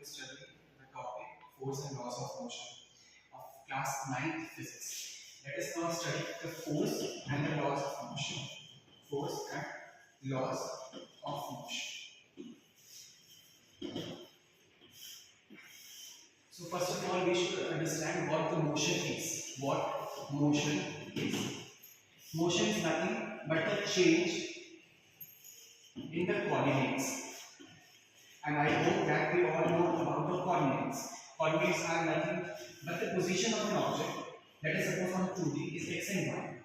to study the topic force and laws of motion of class 9th physics. Let us now study the force and the laws of motion. Force and laws of motion. So first of all, we should understand what the motion is. What motion is. Motion is nothing but a change in the coordinates. And I hope that we all know about the coordinates. Coordinates are nothing but the position of an object. Let us suppose on 2D is x and y.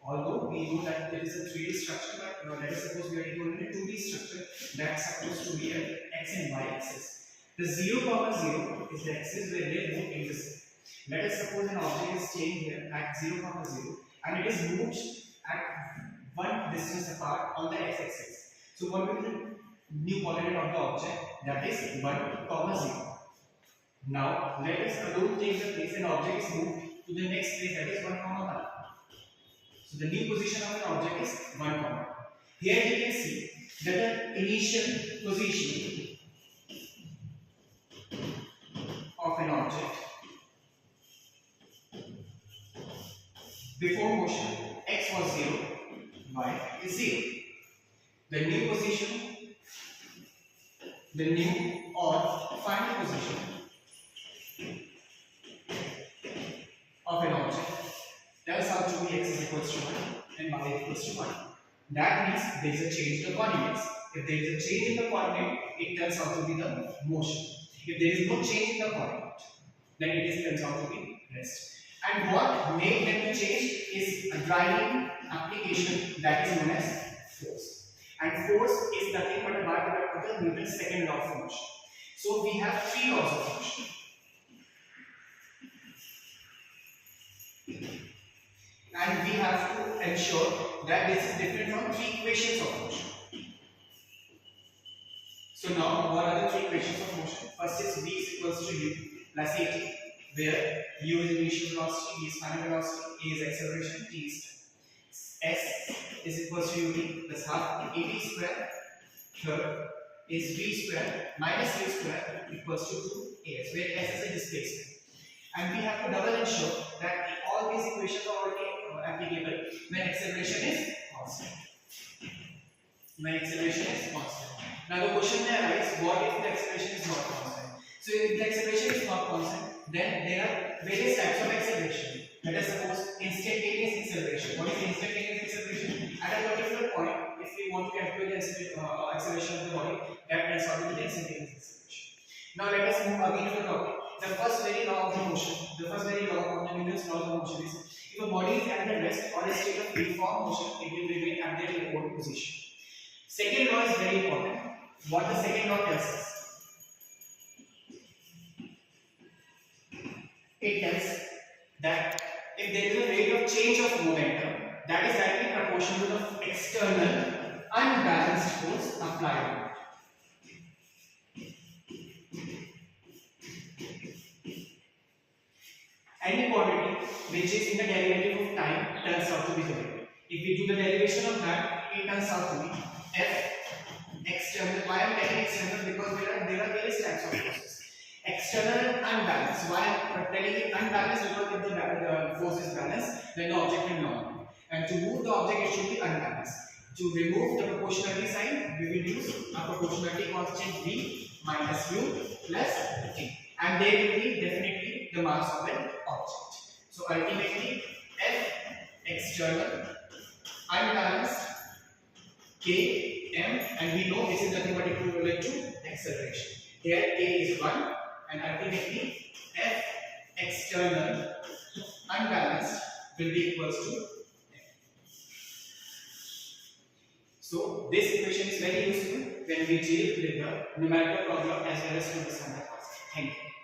Although we know that there is a 3D structure, but let us suppose we are given a 2D structure that's supposed to be an x and y axis. The 0, 0 is the axis where they both intersect. Let us suppose an object is staying here at 0, 0 and it is moved at one distance apart on the x-axis. So what will be the new coordinate of the object? That is 1, 0. Now let us alone take the place an object is moved to the next place, that is 1, 1. So the new position of an object is 1, 1. Here you can see that the initial position of an object before motion, x was 0, y is 0. The new position, the new or final position of an object tells out to be x is equals to 1 and y equals to 1. That means there is a change in the coordinates. If there is a change in the coordinate, it turns out to be the motion. If there is no change in the coordinate, then it turns out to be rest. And what made them to change is a driving application that is known as force. And force is nothing but a byproduct of the Newton's second law of motion. So we have 3 laws of motion. And we have to ensure that this is different from 3 equations of motion. So now, what are the 3 equations of motion? First is v is equals to u plus at, where u is initial velocity, v is final velocity, a is acceleration, t is time. S is equals to ut plus half at square. Third is v square minus u square equals to 2as, where s is a displacement. And we have to double ensure that all these equations are already applicable when acceleration is constant. When acceleration is constant. Now the question may arise, what if the acceleration is not constant? So if the acceleration is not constant, then there are various types of acceleration. Let us suppose instantaneous acceleration. What is instantaneous acceleration? At a particular point, if we want to calculate the acceleration of the body, that turns out to be instantaneous acceleration. Now let us move again to the topic. The first very law of the motion, the first very law of the Newton's law of motion is, if a body is at the rest or a state of uniform motion, it will remain at their default position. Second law is very important. What the second law tells us? It tells that if there is a rate of change of momentum, that is directly proportional to the external unbalanced force applied on it. Any quantity which is in the derivative of time turns out to be 0. If we do the derivation of that, it turns out to be f external. Why I am telling external? Because there are various types of forces. External and unbalanced. Why I am telling it unbalanced? Because if the force is balanced, then the object will not move. And to move the object, it should be unbalanced. To remove the proportionality sign, we will use a proportionality constant v minus u plus t. And there will be definitely the mass of an object. So ultimately, F external unbalanced k m, and we know this is nothing but equivalent to acceleration. Here k is 1, and ultimately F external unbalanced will be equals to m. So this equation is very useful when we deal with the numerical problem as well as to the standard concept. Thank you.